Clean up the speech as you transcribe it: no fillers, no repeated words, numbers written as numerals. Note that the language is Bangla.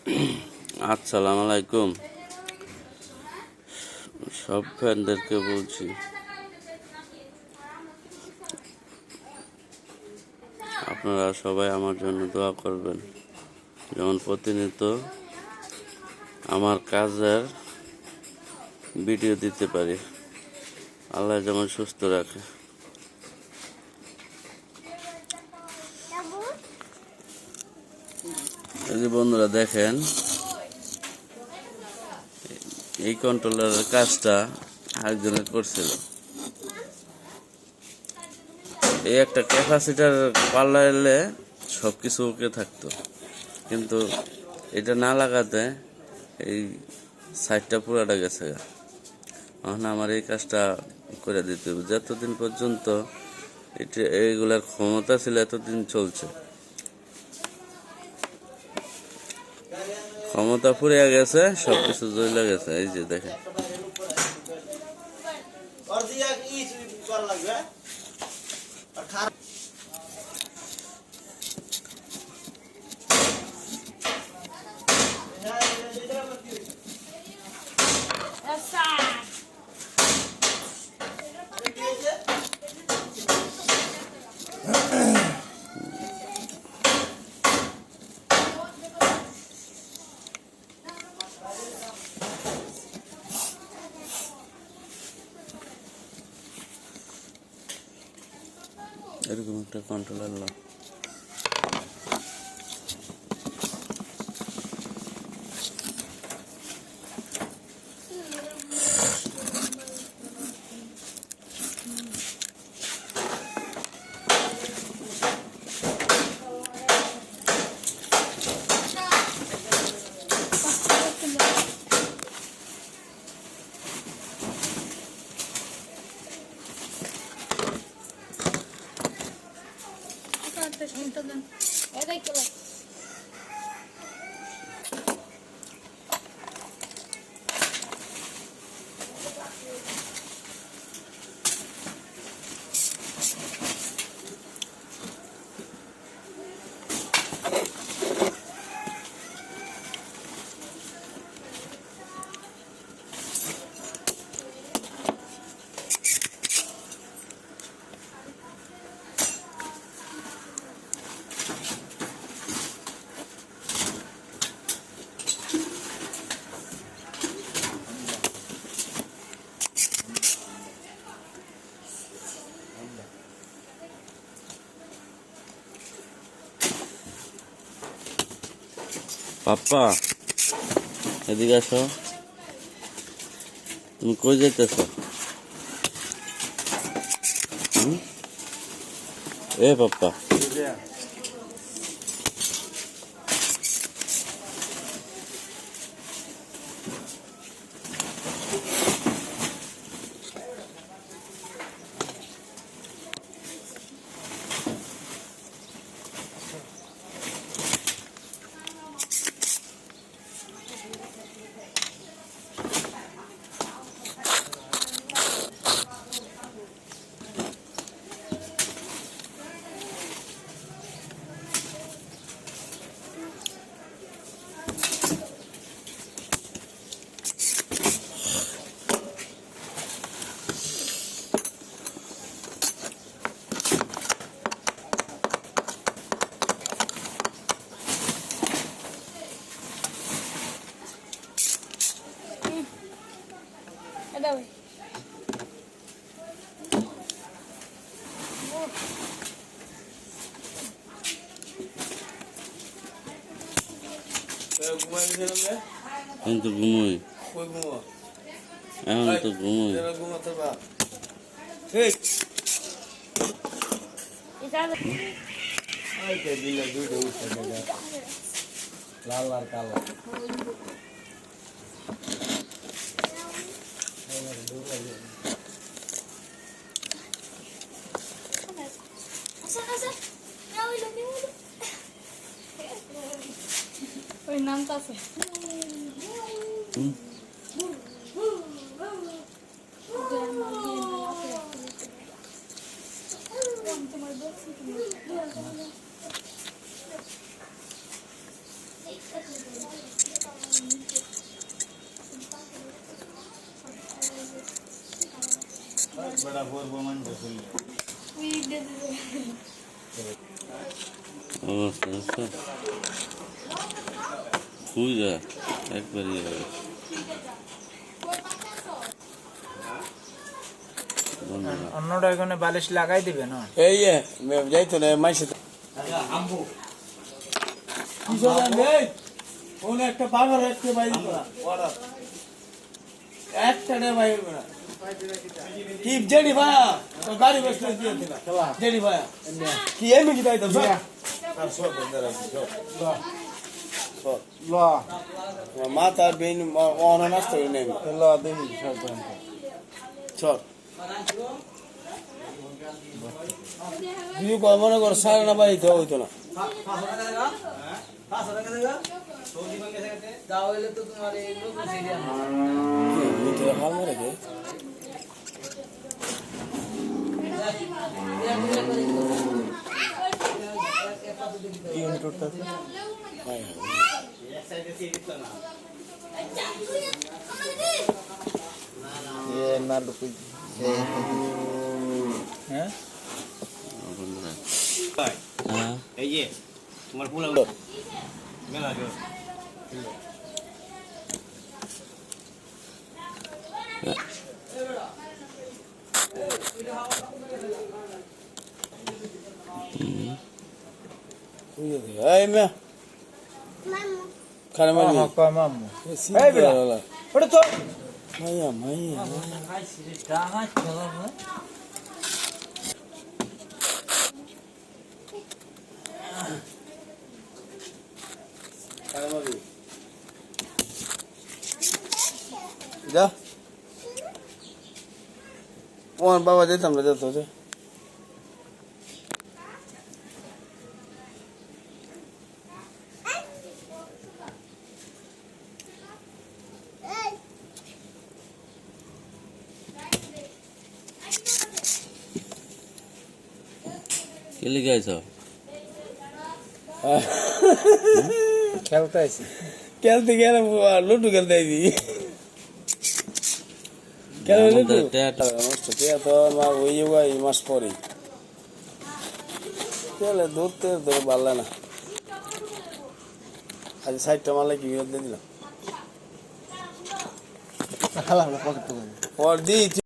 আসসালামু আলাইকুম। সব ফ্যানদেরকে বলছি, আপনারা সবাই আমার জন্য দোয়া করবেন, যেমন প্রতিনিয়ত আমার কাজের ভিডিও দিতে পারি। আল্লাহ যেমন সুস্থ রাখে। এই যে বন্ধুরা দেখেন, এই কন্ট্রোলারের কাজটা আরেকজনে করছিল। এই একটা ক্যাপাসিটার পাল্টাইলে সব কিছু ওকে থাকতো, কিন্তু এটা না লাগাতে এই সাইডটা পুরাটা গেছে। এখন আমার এই কাজটা করে দিতে হবে। যতদিন পর্যন্ত এটা এইগুলার ক্ষমতা ছিল এতদিন চলছে, ক্ষমতা ফুরিয়ে গেছে, সবকিছু জ্বলে গেছে। এই যে দেখেন, এরকম একটা কন্ট্রোলার লো। পাপ্পা, এদিকে আসো। তুমি কই যেতেছ? এ পাপ্পা, এখন তো ঘুমোই, এখন তো ঘুমোই। লাল আর কালো ওই নামটা আছে। তোমার পূজা একবারই অন্যটা এখানে বালিশ লাগাই দিবে না এই যাইতো না মাইসে একটা পাগল একটা বাইরে একটা বাইরে কি জেডি ভাইয়া গাড়ি বসতে দিয়ে দিলা জেডি ভাইয়া কি এমনি কি তাই তো মাথার বেইন অনা নষ্ট করে নেই দেখি চল যদি মনে করো সারা না বাড়িতে হইতো না হাল মারে গে এই যে তোমার পোলা মেলা জোর এই মে খানা মারি মাম্মু এই বেলা ওটা তো মাইয়া খানা মারি যা ওর বাবা যেতাম না যেত যে কে লিখে আইছ খেলতে আইছি খেলতে গেলে লুডু খেলতে আইবি কেন লুডু নষ্ট কে তো মা ওই ওই মাস পরে চলে ধরতে ধরে পারলে না আজ সাইডটা মারলে কি বিরোধ দিলাম পর দিই